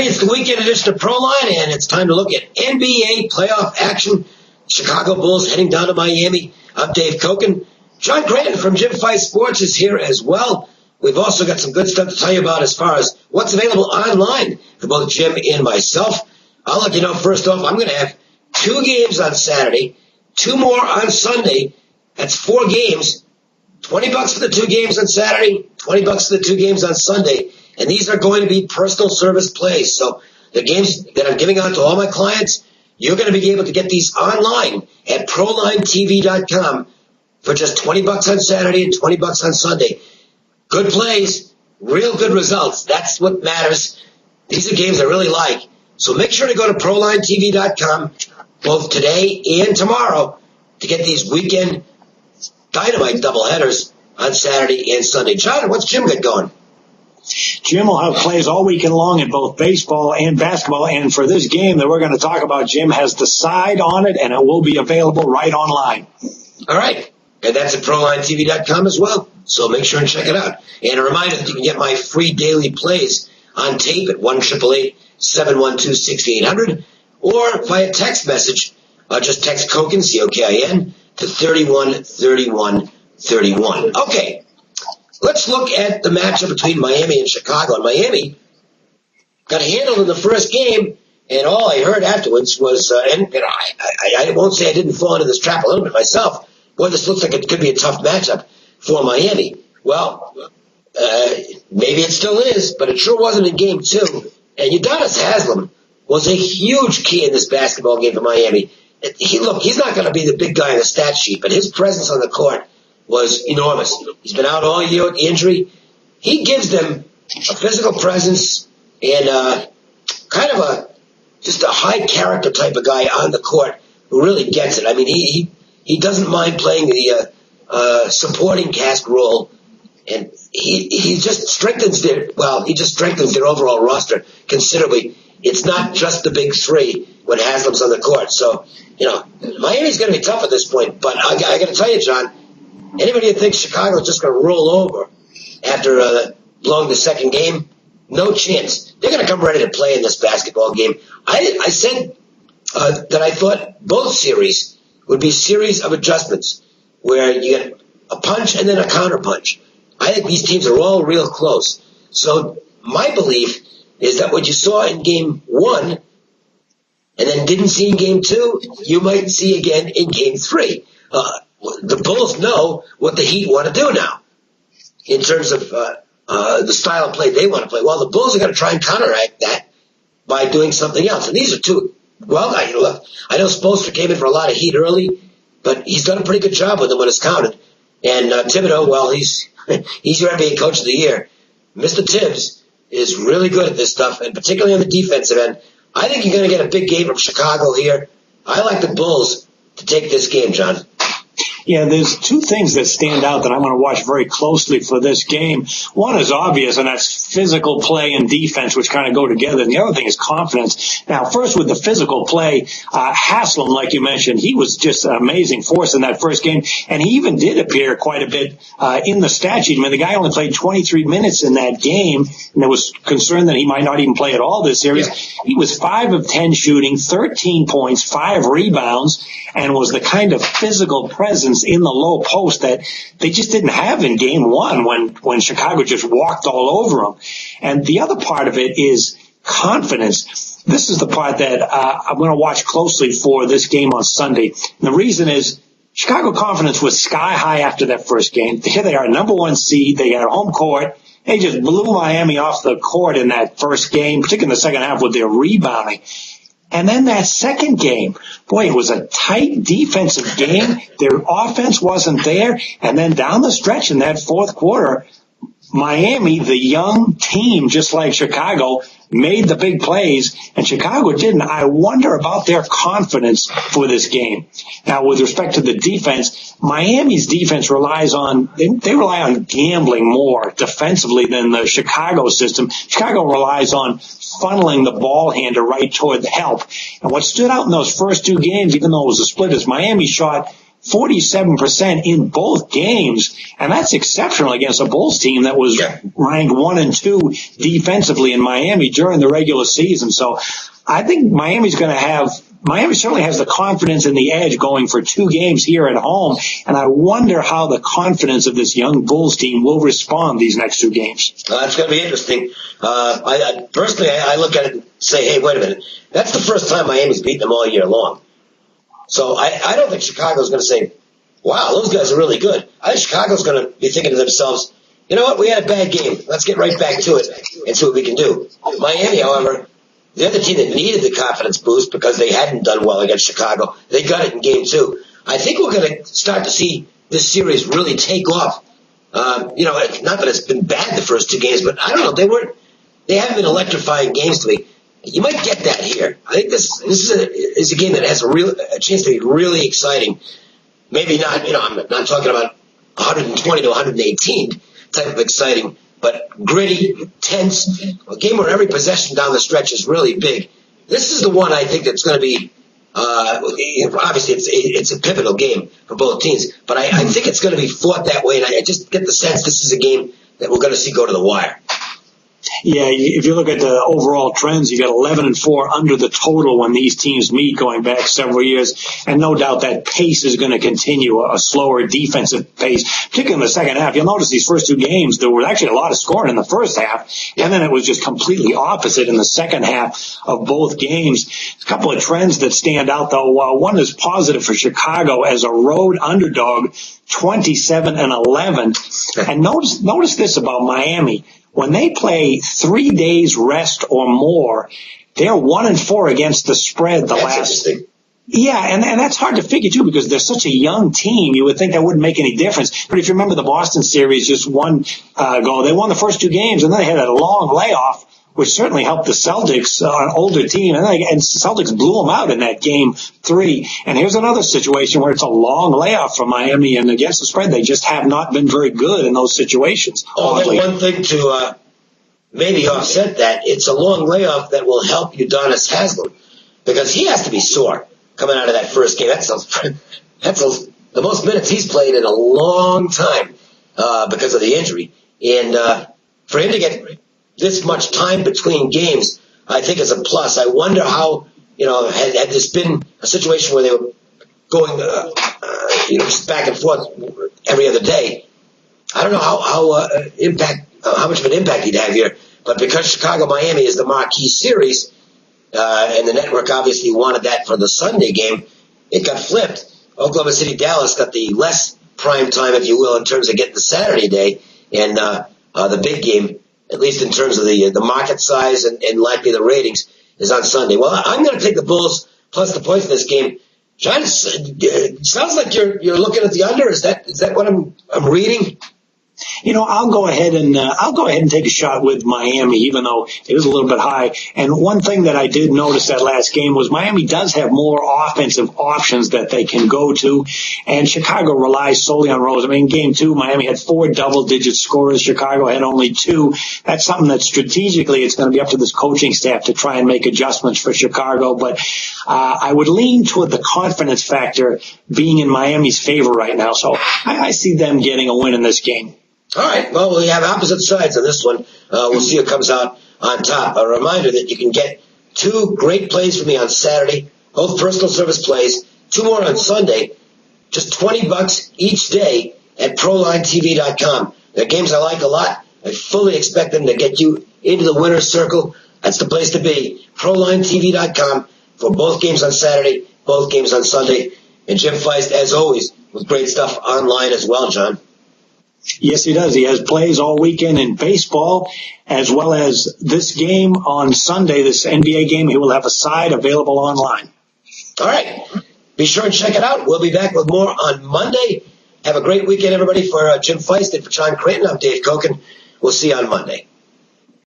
everybody. It's the weekend edition of Proline, and it's time to look at NBA playoff action. Chicago Bulls heading down to Miami. I'm Dave Koken. John Granton from Jim Fight Sports is here as well. We've also got some good stuff to tell you about as far as what's available online for both Jim and myself. I'll let you know first off, I'm going to have 2 games on Saturday, 2 more on Sunday. That's 4 games. $20 for the 2 games on Saturday, $20 for the 2 games on Sunday. And these are going to be personal service plays. So the games that I'm giving out to all my clients, you're going to be able to get these online at ProlineTV.com for just $20 on Saturday and $20 on Sunday. Good plays, real good results. That's what matters. These are games I really like. So make sure to go to ProlineTV.com both today and tomorrow to get these weekend dynamite doubleheaders on Saturday and Sunday. John, what's Jim got going? Jim will have plays all weekend long in both baseball and basketball. And for this game that we're going to talk about, Jim has the side on it, and it will be available right online. All right. And that's at ProlineTV.com as well. So make sure and check it out. And a reminder that you can get my free daily plays on tape at 1-888-712-6800 or via text message. Just text Koken, C-O-K-I-N, to 313131. Okay. Let's look at the matchup between Miami and Chicago. And Miami got handled in the first game, and all I heard afterwards was, and I won't say I didn't fall into this trap a little bit myself. Boy, this looks like it could be a tough matchup for Miami. Well, maybe it still is, but it sure wasn't in Game 2. And Udonis Haslem was a huge key in this basketball game for Miami. He's not going to be the big guy in the stat sheet, but his presence on the court was enormous. He's been out all year with injury. He gives them a physical presence and kind of just a high character type of guy on the court who really gets it. I mean, he doesn't mind playing the supporting cast role, and he just strengthens their overall roster considerably. It's not just the big 3 when Haslem's on the court. So, Miami's going to be tough at this point. But I got to tell you, John, anybody who thinks Chicago's just going to roll over after blowing the second game, no chance. They're going to come ready to play in this basketball game. I said that I thought both series would be a series of adjustments where you get a punch and then a counter punch. I think these teams are all real close. So my belief is that what you saw in Game 1 and then didn't see in Game 2, you might see again in Game 3. The Bulls know what the Heat want to do now in terms of the style of play they want to play. Well, the Bulls are going to try and counteract that by doing something else. And these are two. Well, I know Spoelstra came in for a lot of heat early, but he's done a pretty good job with them when it's counted. And Thibodeau, well, he's your NBA Coach of the Year. Mr. Tibbs is really good at this stuff, and particularly on the defensive end. I think you're going to get a big game from Chicago here. I like the Bulls to take this game, John. Yeah, there's 2 things that stand out that I'm going to watch very closely for this game. One is obvious, and that's physical play and defense, which kind of go together. And the other thing is confidence. Now, first with the physical play, Haslem, like you mentioned, he was just an amazing force in that first game. And he even did appear quite a bit in the stat sheet. I mean, the guy only played 23 minutes in that game, and there was concern that he might not even play at all this series. Yeah. He was 5 of 10 shooting, 13 points, 5 rebounds, and was the kind of physical presence in the low post that they just didn't have in Game 1 when Chicago just walked all over them. And the other part of it is confidence. This is the part that I'm going to watch closely for this game on Sunday. And the reason is Chicago confidence was sky high after that first game. Here they are, number 1 seed. They got home court. They just blew Miami off the court in that first game, particularly in the second half with their rebounding. And then that second game, boy, it was a tight defensive game. Their offense wasn't there. And then down the stretch in that fourth quarter, Miami, the young team, just like Chicago, made the big plays, and Chicago didn't. I wonder about their confidence for this game. Now, with respect to the defense, Miami's defense relies on, they rely on gambling more defensively than the Chicago system. Chicago relies on funneling the ball handler right toward the help. And what stood out in those first 2 games, even though it was a split, is Miami shot 47% in both games, and that's exceptional against a Bulls team that was ranked 1 and 2 defensively in Miami during the regular season. So I think Miami certainly has the confidence and the edge going for 2 games here at home, and I wonder how the confidence of this young Bulls team will respond these next 2 games. That's going to be interesting. Personally, I look at it and say, hey, wait a minute. That's the first time Miami's beaten them all year long. So I don't think Chicago's going to say, wow, those guys are really good. I think Chicago's going to be thinking to themselves, you know what, we had a bad game. Let's get right back to it and see what we can do. Miami, however, they're the team that needed the confidence boost because they hadn't done well against Chicago. They got it in game 2. I think we're going to start to see this series really take off. Not that it's been bad the first 2 games, but I don't know. They haven't been electrifying games to me. You might get that here. I think this is a game that has a chance to be really exciting. Maybe not, I'm not talking about 120 to 118 type of exciting, but gritty, tense, a game where every possession down the stretch is really big. This is the one I think that's going to be, obviously it's a pivotal game for both teams, but I think it's going to be fought that way, and I just get the sense this is a game that we're going to see go to the wire. Yeah, if you look at the overall trends, you got 11-4 under the total when these teams meet going back several years. And no doubt that pace is going to continue, a slower defensive pace, particularly in the second half. You'll notice these first 2 games, there was actually a lot of scoring in the first half, and then it was just completely opposite in the second half of both games. A couple of trends that stand out, though. One is positive for Chicago as a road underdog, 27-11. And notice this about Miami. When they play 3 days rest or more, they're 1-4 against the spread That's interesting. Yeah, and that's hard to figure, too, because they're such a young team. You would think that wouldn't make any difference. But if you remember the Boston series just one ago, they won the first 2 games, and then they had a long layoff, which certainly helped the Celtics, an older team. And Celtics blew them out in that game 3. And here's another situation where it's a long layoff for Miami, and against the spread, they just have not been very good in those situations. One thing to maybe offset that, it's a long layoff that will help Udonis Haslem, because he has to be sore coming out of that first game. That's the most minutes he's played in a long time because of the injury. And for him to get this much time between games, I think is a plus. I wonder how, had this been a situation where they were going, just back and forth every other day, I don't know how much of an impact he'd have here. But because Chicago-Miami is the marquee series, and the network obviously wanted that for the Sunday game, it got flipped. Oklahoma City-Dallas got the less prime time, if you will, in terms of getting the Saturday day, and the big game, at least in terms of the market size and likely the ratings, is on Sunday. Well, I'm going to take the Bulls plus the points in this game. John, it sounds like you're looking at the under. Is that what I'm reading? I'll go ahead and take a shot with Miami, even though it is a little bit high. And one thing that I did notice that last game was Miami does have more offensive options that they can go to, and Chicago relies solely on Rose. I mean, in game 2, Miami had 4 double-digit scorers. Chicago had only 2. That's something that strategically it's going to be up to this coaching staff to try and make adjustments for Chicago. But I would lean toward the confidence factor being in Miami's favor right now. So I see them getting a win in this game. All right. Well, we have opposite sides on this one. We'll see who comes out on top. A reminder that you can get 2 great plays from me on Saturday, both personal service plays, 2 more on Sunday, just $20 each day at ProlineTV.com. They're games I like a lot. I fully expect them to get you into the winner's circle. That's the place to be. ProlineTV.com for both games on Saturday, both games on Sunday. And Jim Feist, as always, with great stuff online as well, John. Yes, he does. He has plays all weekend in baseball, as well as this game on Sunday, this NBA game. He will have a side available online. All right. Be sure and check it out. We'll be back with more on Monday. Have a great weekend, everybody. For Jim Feist and for John Creighton, I'm Dave Koken. We'll see you on Monday.